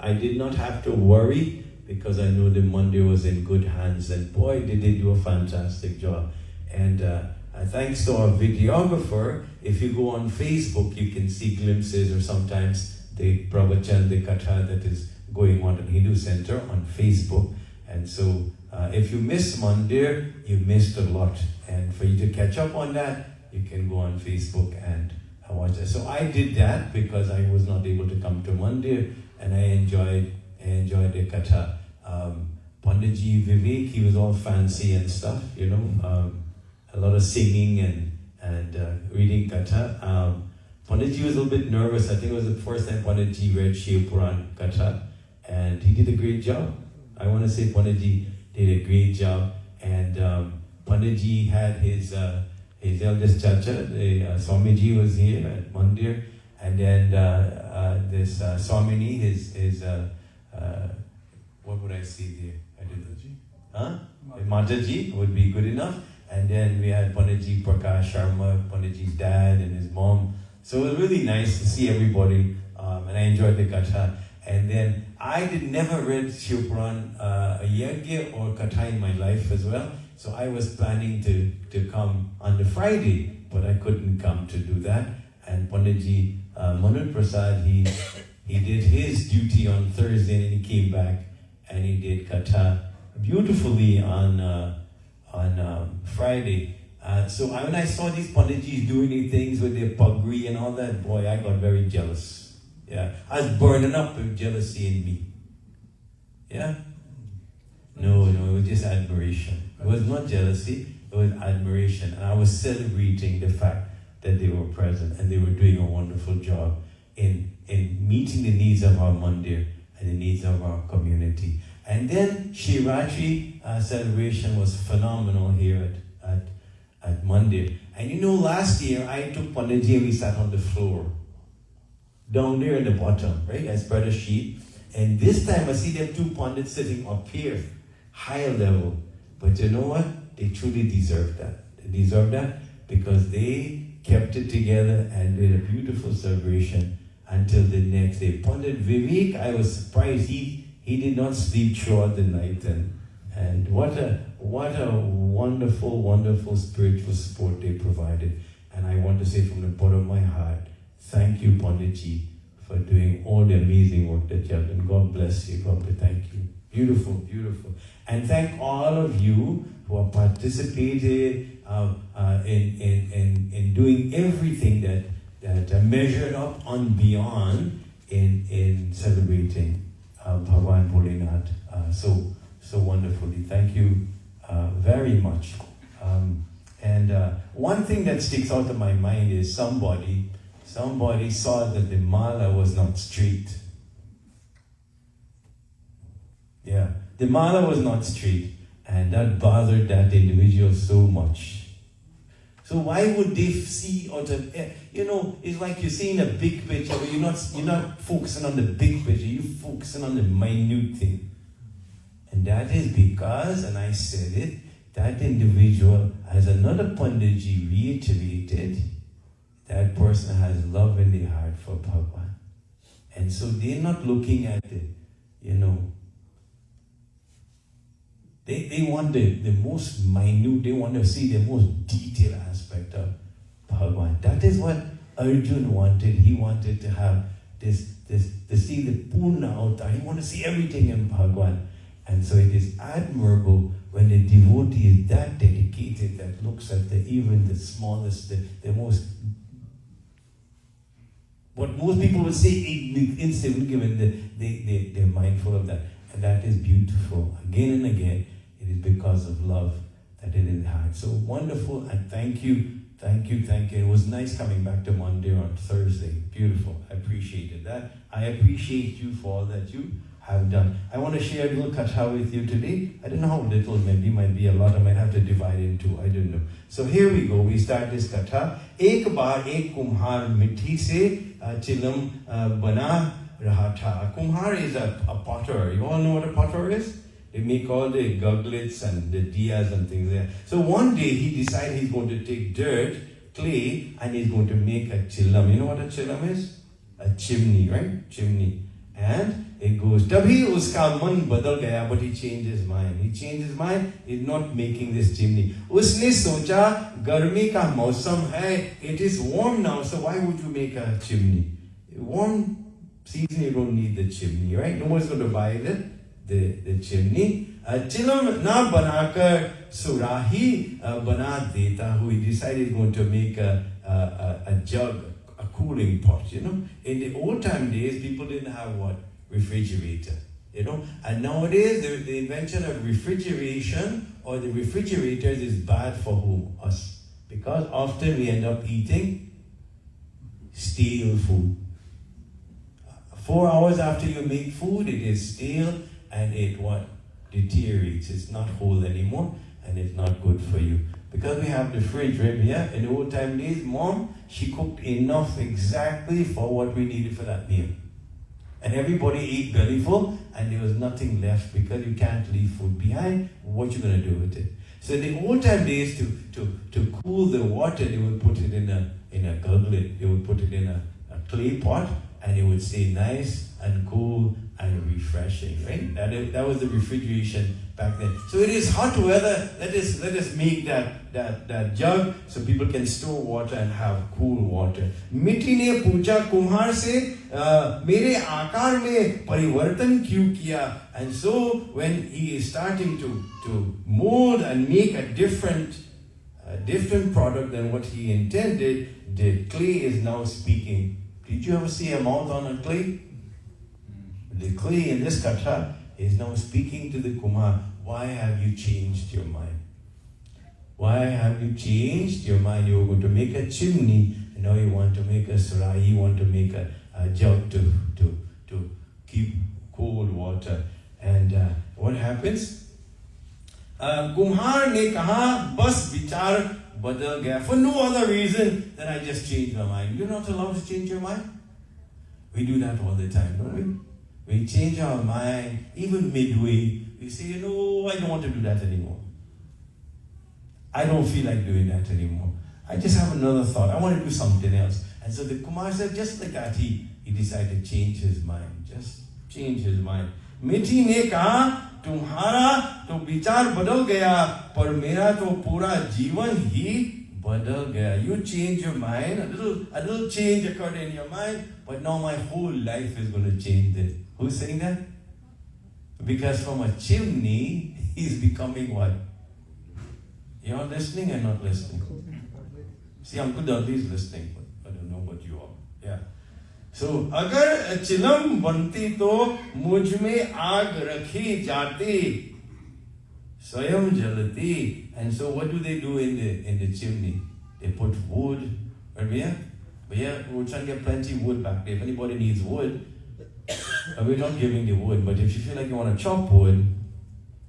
I did not have to worry because I knew the Monday was in good hands, and boy, did they do a fantastic job. And thanks to our videographer, if you go on Facebook, you can see glimpses or sometimes the pravachan, the katha that is going on at Hindu Center on Facebook. And so if you missed Monday, you missed a lot. And for you to catch up on that, you can go on Facebook and watch it. So I did that because I was not able to come to Monday, and I enjoyed the katha. Panditji Vivek, he was all fancy and stuff, you know, a lot of singing and reading katha. Panditji was a little bit nervous. I think it was the first time Panditji read Shiv Puran katha, and he did a great job. I want to say Panditji did a great job, and Panditji had his eldest chacha, Swamiji was here at Mandir, and then this Swamini, his what would I say there? Mataji would be good enough. And then we had Panditji Prakash Sharma, Panditji's dad and his mom. So it was really nice to see everybody, and I enjoyed the katha. And then I never read Shiv Puran, a yagya or katha in my life as well. So I was planning to come on the Friday, but I couldn't come to do that. And Panditji Manoj Prasad, he did his duty on Thursday, and he came back and he did katha beautifully on Friday. So when I saw these Panditjis doing these things with their pagri and all that, boy, I got very jealous. Yeah, I was burning up with jealousy in me. Yeah? No, it was just admiration. It was not jealousy, it was admiration. And I was celebrating the fact that they were present and they were doing a wonderful job in meeting the needs of our mandir and the needs of our community. And then Shivratri celebration was phenomenal here at Mandir. And you know, last year I took Panditji and we sat on the floor, down there at the bottom, right? I spread a sheet. And this time I see them two Pandits sitting up here, higher level. But you know what? They truly deserve that. They deserve that because they kept it together and did a beautiful celebration until the next day. Pandit Vivek, I was surprised. He did not sleep throughout the night, and what a wonderful, wonderful spiritual support they provided. And I want to say from the bottom of my heart, thank you, Panditji, for doing all the amazing work that you have done. God bless you. God bless. Thank you. Beautiful, beautiful. And thank all of you who have participated in doing everything that measured up and beyond in celebrating Bhagwan Bholenath so wonderfully. Thank you very much. And one thing that sticks out of my mind is somebody saw that the mala was not straight. Yeah, the mala was not straight, and that bothered that individual so much. So why would they see out of, it's like you're seeing a big picture, but you're not focusing on the big picture, you're focusing on the minute thing. And that is because, and I said it, that individual, as another Panditji reiterated, that person has love in their heart for Bhagwan. And so they're not looking at the, They want the most minute, they want to see the most detailed aspect of Bhagwan. That is what Arjun wanted. He wanted to have to see the Purna Avatar. He wanted to see everything in Bhagwan. And so it is admirable when a devotee is that dedicated, that looks at even the smallest, the most, what most people would say insignificant, they're mindful of that. And that is beautiful. Again and again, it is because of love that it is hard. So wonderful, and thank you. It was nice coming back to Monday on Thursday. Beautiful. I appreciated that. I appreciate you for all that you have done. I want to share a little katha with you today. I don't know how little, maybe might be a lot. I might have to divide it in two. I don't know. So here we go. We start this katha. Ek baar ek kumhar mitti se chilam bana raha tha. Kumhar is a potter. You all know what a potter is? They make all the guglets and the diyas and things there. So one day he decided he's going to take dirt, clay, and he's going to make a chilam. You know what a chilam is? A chimney, right? Chimney. And it goes. तभी उसका मन बदल गया, but he changed his mind. He changed his mind. He's not making this chimney. उसने सोचा गर्मी का मौसम है. It is warm now, so why would you make a chimney? Warm season, you don't need the chimney, right? No one's going to buy the chimney. चिलम ना बनाकर सुराही बना देता हूँ. He decided he's going to make a jug, a cooling pot, you know. In the old time days, people didn't have what? Refrigerator, you know. And nowadays, the invention of refrigeration or the refrigerators is bad for whom? Us. Because often we end up eating stale food. 4 hours after you make food, it is stale and it what? Deteriorates. It's not whole anymore and it's not good for you. Because we have the fridge right here. In the old time days, Mom, she cooked enough exactly for what we needed for that meal. And everybody ate belly full and there was nothing left because you can't leave food behind. What you going to do with it? So in the old time days, to cool the water, they would put it in a goblet. They would put it in a clay pot and it would stay nice and cool and refreshing, right? That was the refrigeration back then. So it is hot weather. Let us make that jug so people can store water and have cool water. मिट्टी ने पूछा कुम्हार से मेरे आकार में परिवर्तन क्यों किया? And so when he is starting to mold and make a different product than what he intended, the clay is now speaking. Did you ever see a mouth on a clay? The clay in this katha is now speaking to the Kumar. Why have you changed your mind? Why have you changed your mind? You were going to make a chimney, and now you want to make a sarai. You want to make a jug to keep cold water. And what happens? Kumar ne kaha bas vichar badal gaya. For no other reason than I just changed my mind. You're not allowed to change your mind. We do that all the time, don't we? We change our mind, even midway. We say, I don't want to do that anymore. I don't feel like doing that anymore. I just have another thought. I want to do something else. And so the Kumar said, just like that, he decided to change his mind. Just change his mind. मिठी ने कहा, तुम्हारा तो विचार बदल गया, पर मेरा तो पूरा जीवन ही बदल गया. You change your mind, a little change occurred in your mind, but now my whole life is going to change it. Who's saying that? Because from a chimney, he's becoming what? You're listening and not listening. See, Uncle Dudley is listening, but I don't know what you are. Yeah. So, अगर चिलम बनती तो मुझ में आग रखी जाती, स्वयं जलती. And so, what do they do in the chimney? They put wood. Right here? But yeah, we're trying to get plenty of wood back there. If anybody needs wood, we're not giving the wood, but if you feel like you want to chop wood,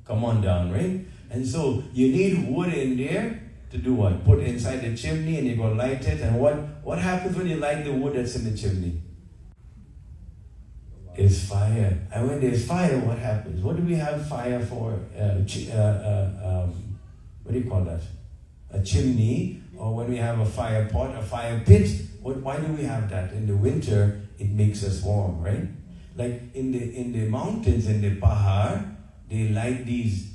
come on down, right? And so you need wood in there to do what? Put inside the chimney and you're going to light it. And what happens when you light the wood that's in the chimney? It's fire. And when there's fire, what happens? What do we have fire for? What do you call that? A chimney, or when we have a fire pot, a fire pit. Why do we have that? In the winter, it makes us warm, right? Like in the mountains, in the Pahar, they light these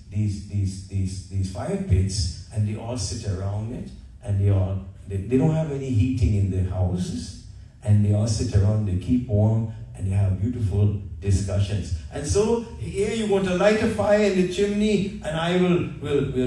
fire pits, and they all sit around it, and they don't have any heating in their houses, and they all sit around, they keep warm, and they have beautiful discussions. And so here you want to light a fire in the chimney, and I will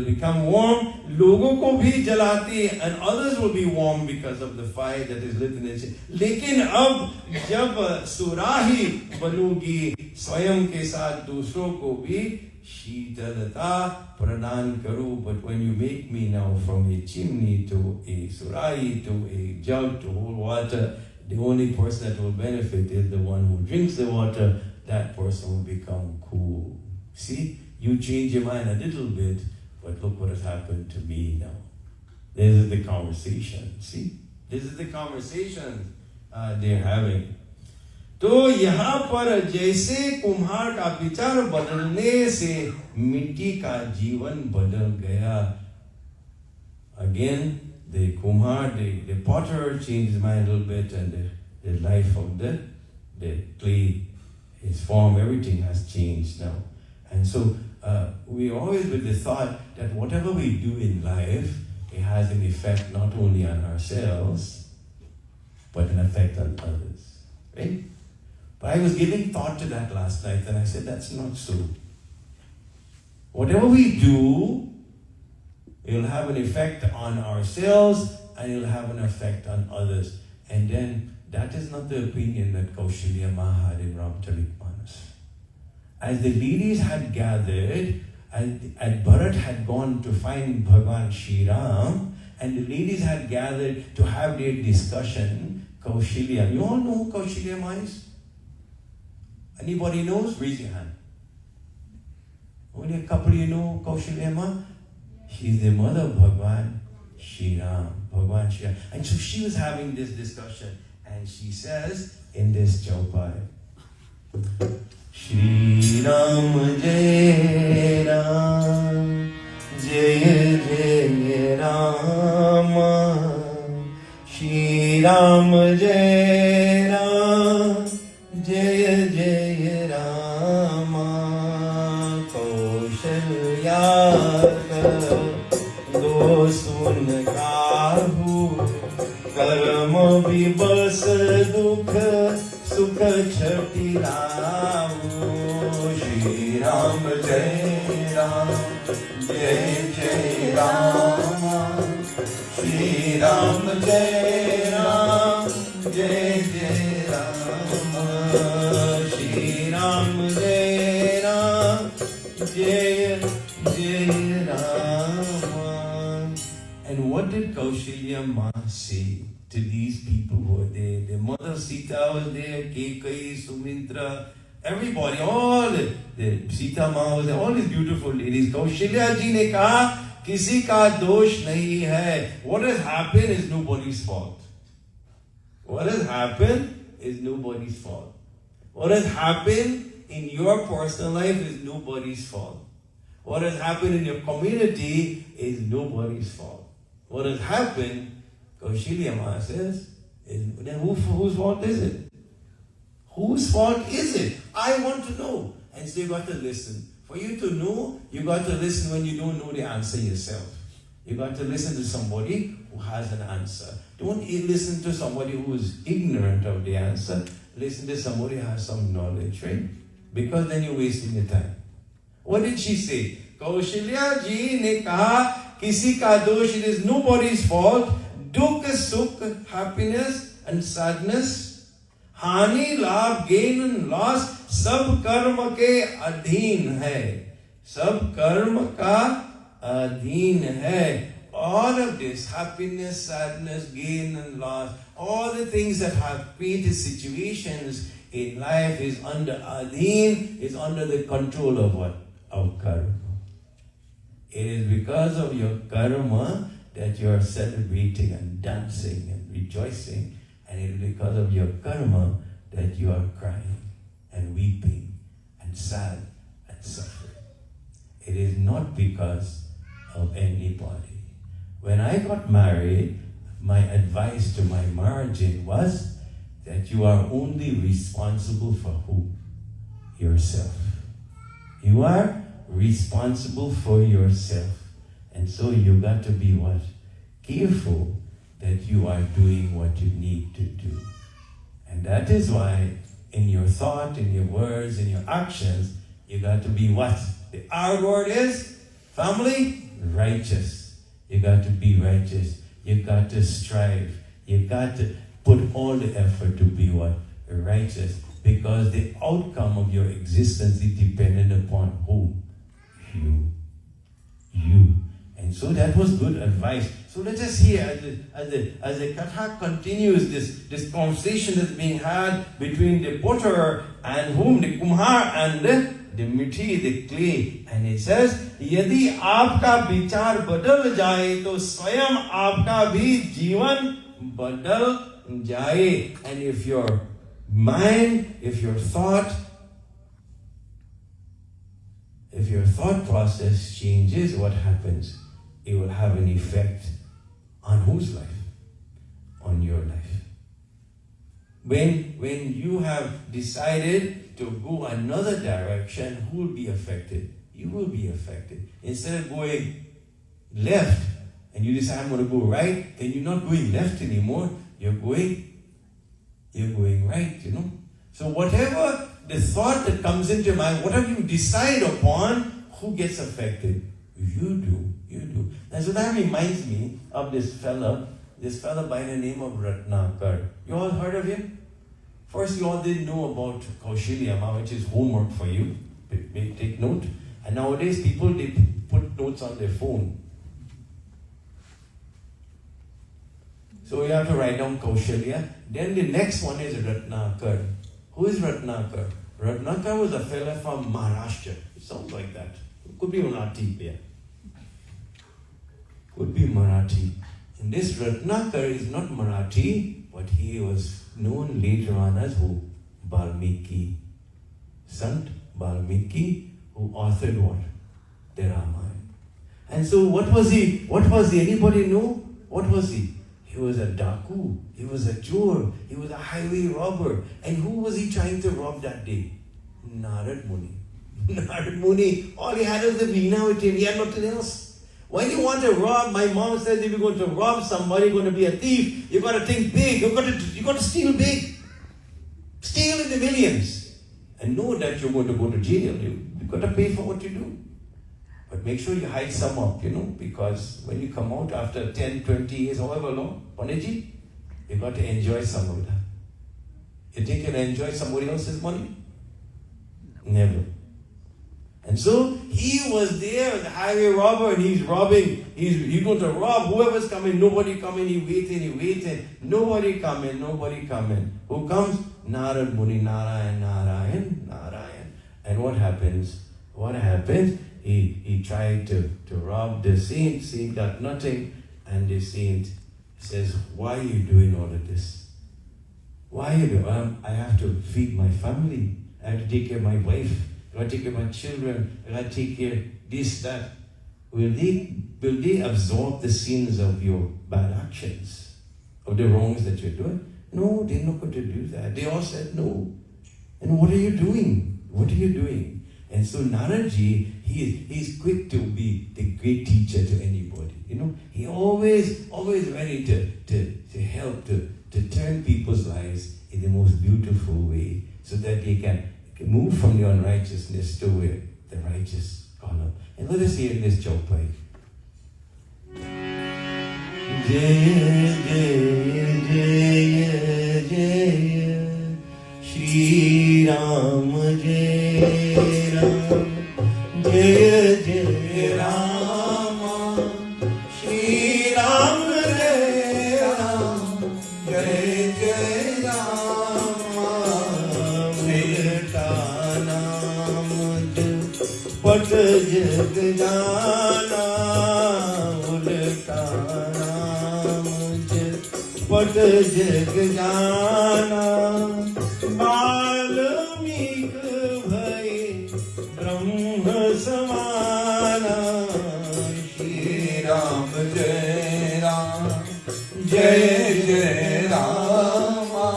become warm. Logo ko bhi jalati, and others will be warm because of the fire that is lit in the chimney. Lekin ab jab surahi banugi, swayam ke saath dusron ko bhi शीतलता प्रदान करूं. But when you make me now from a chimney to a surai to a jug to hold water, the only person that will benefit is the one who drinks the water. That person will become cool. See, you change your mind a little bit, but look what has happened to me now. This is the conversation. See, this is the conversation they're having. तो यहाँ पर जैसे कुम्हार का विचार बदलने से मिट्टी का जीवन बदल गया. Again, the kumhar, the potter changed his mind a little bit, and the life of the clay His form, everything has changed now. And so we always with the thought that whatever we do in life, it has an effect not only on ourselves, but an effect on others. Right? But I was giving thought to that last night, and I said, that's not so. Whatever we do, it'll have an effect on ourselves, and it'll have an effect on others. And then, that is not the opinion that Kaushalya Ma had in Ramcharitmanas. As the ladies had gathered, and Bharat had gone to find Bhagavan Shri Ram, and the ladies had gathered to have their discussion, Kaushalya, you all know who Kaushalya Ma is? Anybody knows? Raise your hand. Only a couple of you know Kaushalya Ma? She's the mother of Bhagavan Shri Ram. Bhagavan Shri Ram. And so she was having this discussion, and she says in this chaupai, Shri Ram Jai Ram, Jai Jai Ram, Shri Ram Jai Ram, Jai Jai Ram, Kaushalya do sun kahu, karma vibas dukh sukh chhati ramu. Shri Ram Jai Ram, Jai Jai Ram, Shri Ram Jai Ram, Jai Jai Ram, Shri Ram Jai Ram, Jai Jai Ram. And what did Kaushalya Ma say to these people who were there? Their mother Sita was there, Kekai, Sumitra, everybody, all the Sita Ma was there, all these beautiful ladies. Kaushalya ji ne kaha, kisi ka dosh nahi hai. What has happened is nobody's fault. What has happened is nobody's fault. What has happened in your personal life is nobody's fault. What has happened in your community is nobody's fault. What has happened, Kaushalya Ma says, then whose fault is it? Whose fault is it? I want to know. And so you got to listen. For you to know, you got to listen when you don't know the answer yourself. You got to listen to somebody who has an answer. Don't listen to somebody who is ignorant of the answer. Listen to somebody who has some knowledge, right? Because then you're wasting your time. What did she say? Kaushalya ji ne kaha, kisi ka dosh, it is nobody's fault. Dukh, sukh, happiness and sadness, hani, labh, gain and loss, sab karma ke adheen hai. Sab karma ka adheen hai. All of this, happiness, sadness, gain and loss, all the things that have created situations in life is under adheen, is under the control of what? Of karma. It is because of your karma that you are celebrating and dancing and rejoicing, and it is because of your karma that you are crying and weeping and sad and suffering. It is not because of anybody. When I got married, my advice to my margin was that you are only responsible for who? Yourself. You are responsible for yourself. And so you got to be what? Careful that you are doing what you need to do. And that is why in your thought, in your words, in your actions, you got to be what? The R word is, family, righteous. You got to be righteous. You got to strive. You got to put all the effort to be what? Righteous. Because the outcome of your existence is dependent upon who? You. And so that was good advice. So let us hear as the Katha continues this conversation that's being had between the potter and whom? The Kumhar and the mithi, the clay. And it says, Yadi aapka vichar badal jaye, to swayam aapka bhi jivan badal jaye. And if your mind, if your thought process changes, what happens? It will have an effect on whose life? On your life. When you have decided to go another direction, who will be affected? You will be affected. Instead of going left, and you decide I'm going to go right, then you're not going left anymore. You're going right, So whatever the thought that comes into your mind, whatever you decide upon, who gets affected? You do. And so that reminds me of this fella by the name of Ratnakar. You all heard of him? First, you all didn't know about Kaushilya, which is homework for you. Take note. And nowadays, people, they put notes on their phone. So you have to write down Kaushilya. Then the next one is Ratnakar. Who is Ratnakar? Ratnakar was a fella from Maharashtra. It sounds like that. It could be Marathi there. Could be Marathi. And this Ratnakar is not Marathi, but he was known later on as who? Valmiki. Sant Valmiki, who authored what? The Ramayana. And so what was he? Anybody know? What was he? He was a daku. He was a chor. He was a highway robber. And who was he trying to rob that day? Narad Muni. Narad Muni, all he had was the veena with him. He had nothing else. When you want to rob, my mom says if you're going to rob somebody, you're going to be a thief, you've got to think big. You've got to steal big. Steal in the millions. And know that you're going to go to jail. You've got to pay for what you do. But make sure you hide some up, because when you come out after 10, 20 years, however long, Panditji, you've got to enjoy some of that. You think you'll enjoy somebody else's money? Never. And so he was there, the highway robber, and he's robbing. He's going to rob whoever's coming. Nobody coming. He waiting. Nobody coming. Who comes? Narad Muni, Narayan. And what happens? He tried to rob the saint got nothing, and the saint says, why are you doing all of this? Why are you doing? I have to feed my family. I have to take care of my wife. I have to take care of my children. I have to take care of this, that. Will they absorb the sins of your bad actions, of the wrongs that you're doing? No, they're not going to do that. They all said no. And what are you doing? And so Naradji, he's quick to be the great teacher to anybody. He always ready to help, to turn people's lives in the most beautiful way, so that they can move from the unrighteousness to where the righteous call up. And let us hear this chaupai. Jaya Jaya Jaya Jaya Shri Ram Jaya Ram Jaya Jaya Rama Shri Ram Jaya Ram Jaya Jaya Rama Milta Naam Pat Jag Jana Ulta Naam Pat Jag Jana Balmik Bhai Brahma Samana Shri Ram Jai Ram Jai Jai Rama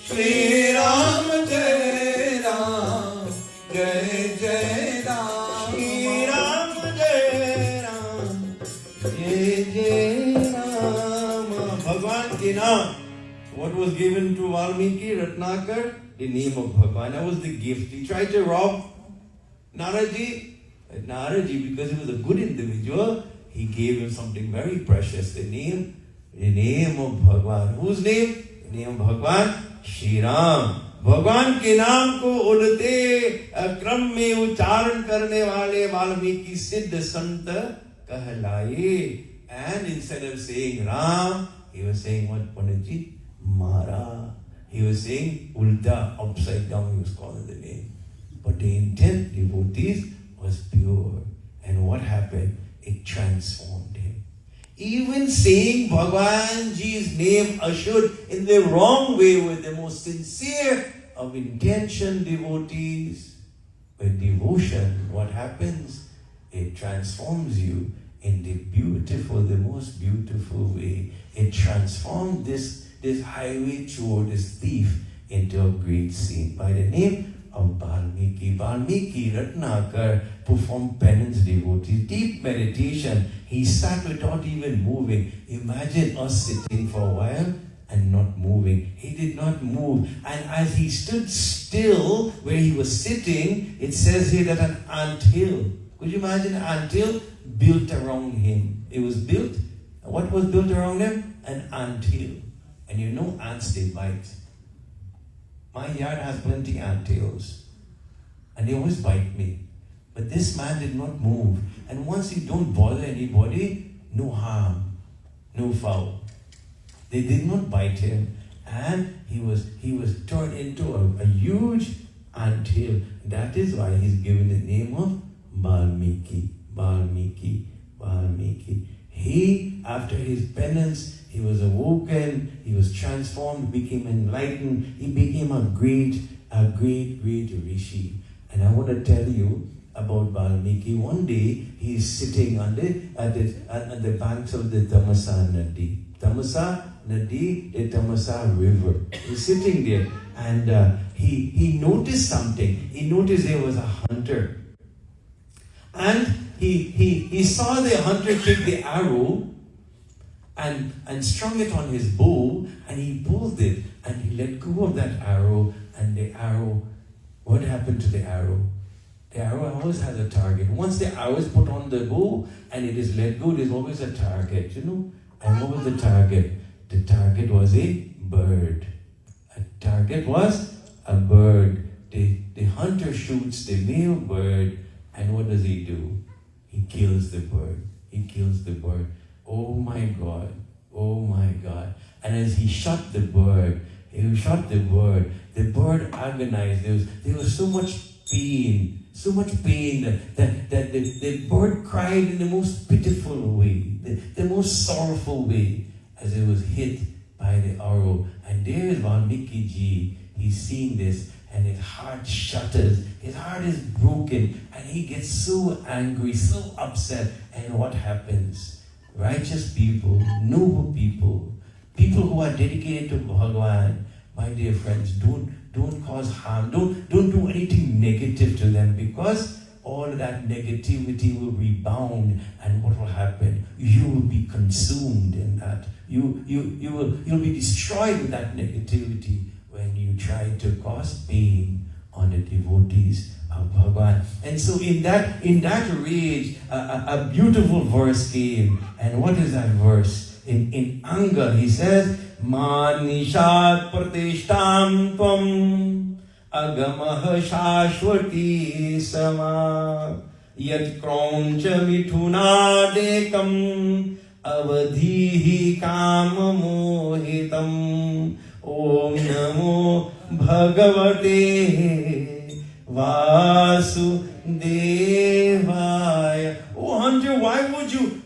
Shri Ram Jai Ram Jai Jai Ram Shri Ram Jai Ram Jai Jai Rama. Bhagwan ke naam. What was given to Valmiki, Ratnakar? The name of Bhagwan. That was the gift. He tried to rob Naradji, because he was a good individual, he gave him something very precious. The name of Bhagwan. Whose name? The name of Bhagwan, Shri Ram. Bhagwan के नाम को उड़ते क्रम में उच्चारण करने वाले वाल्मीकि सिद्ध संत कहलाए. And instead of saying Ram, he was saying what, Panditji? Mara. He was saying ulta, upside down, he was calling the name. But the intent, devotees, was pure. And what happened? It transformed him. Even saying Bhagwan Ji's name assured in the wrong way with the most sincere of intention, devotees. With devotion, what happens? It transforms you in the most beautiful way. It transformed this highway chore, this thief, into a great saint by the name of Valmiki. Valmiki Ratnakar performed penance, devotees, deep meditation. He sat without even moving. Imagine us sitting for a while and not moving. He did not move. And as he stood still where he was sitting, it says here that an anthill. Could you imagine an anthill built around him? It was built. What was built around him? An anthill. And you know ants, they bite. My yard has plenty anthills. And they always bite me. But this man did not move. And once you don't bother anybody, no harm, no foul. They did not bite him. And he was turned into a huge anthill. That is why he's given the name of Valmiki. Valmiki. Valmiki. He, after his penance, he was awoken, he was transformed, became enlightened, he became a great rishi. And I want to tell you about Valmiki. One day, he is sitting at the banks of the Tamasa Nadi. Tamasa Nadi, the Tamasa River. He's sitting there, and he noticed something. He noticed there was a hunter. And he saw the hunter take the arrow and strung it on his bow, and he pulled it, and he let go of that arrow, and the arrow, what happened to the arrow? The arrow always has a target. Once the arrow is put on the bow and it is let go, there's always a target, you know. And what was the target? The target was a bird. A target was a bird. The hunter shoots the male bird, and what does he do? He kills the bird. He kills the bird. Oh my God. Oh my God. And as he shot the bird, the bird agonized. There was so much pain that the bird cried in the most pitiful way, the most sorrowful way, as it was hit by the arrow. And there is Valmiki Ji. He's seeing this, and his heart shatters. His heart is broken, and he gets so angry, so upset. And what happens? Righteous people, noble people, people who are dedicated to Bhagavan, my dear friends, don't cause harm. Don't do anything negative to them, because all of that negativity will rebound, and what will happen? You will be consumed in that. You'll be destroyed with that negativity when you try to cause pain on the devotees of Bhagavan. And so in that rage, a beautiful verse came. And what is that verse? In anger, he says, Manishat pratishtam tvam agamah shashwati sama yat krauncha mithunadekam avadhihi kama mohitam Om Namo Bhagavate Vasudevaya. Oh hunter, why would you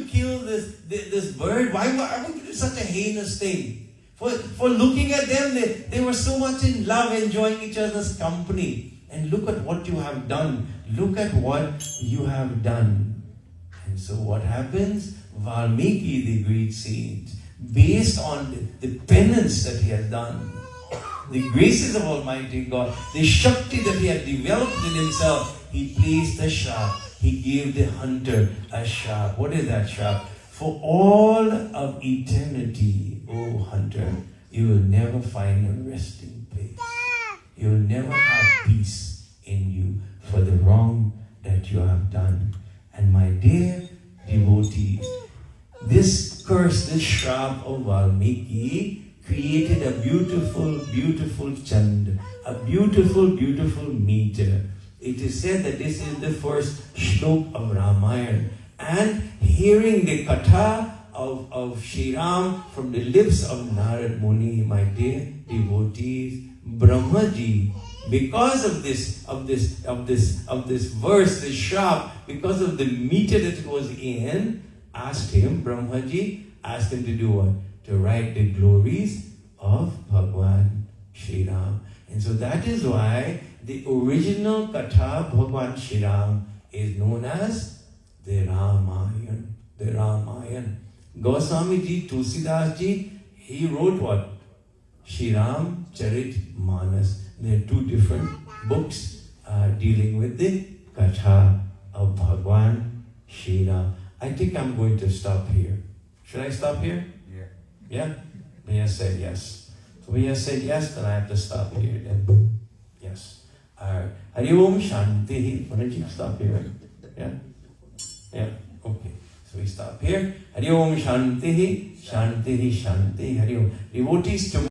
kill this bird? Why would you do such a heinous thing? For looking at them, they were so much in love, enjoying each other's company. And look at what you have done. Look at what you have done. And so what happens? Valmiki, the great saint, based on the penance that he has done, the graces of Almighty God, the Shakti that he had developed in himself, he placed a sharp. He gave the hunter a sharp. What is that sharp? For all of eternity, oh hunter, you will never find a resting place. You will never have peace in you for the wrong that you have done. And my dear devotees, this curse, this shrap of Valmiki created a beautiful, beautiful chand, a beautiful, beautiful meter. It is said that this is the first shlok of Ramayana. And hearing the katha of Sri Ram from the lips of Narad Muni, my dear devotees, Brahmaji, because of this verse, this shrap, because of the meter that it was in, Brahmaji asked him to do what? To write the glories of Bhagwan Sri Ram. And so that is why the original Katha Bhagwan Sri Ram is known as the Ramayana. The Ramayana. Goswami Ji, Tulsidas Ji, he wrote what? Sri Ram Charit Manas. They are two different books dealing with the Katha of Bhagwan Shri Ram. I think I'm going to stop here. Should I stop here? Yeah. Yeah? Bhaiya said yes. So Bhaiya said yes, then I have to stop here then. Yes. Hari Om Shanti. Panaji, stop here, right? Yeah? Yeah? Okay. So we stop here. Hari Om Shanti, Shanti, Shanti, Hari Om. Devotees,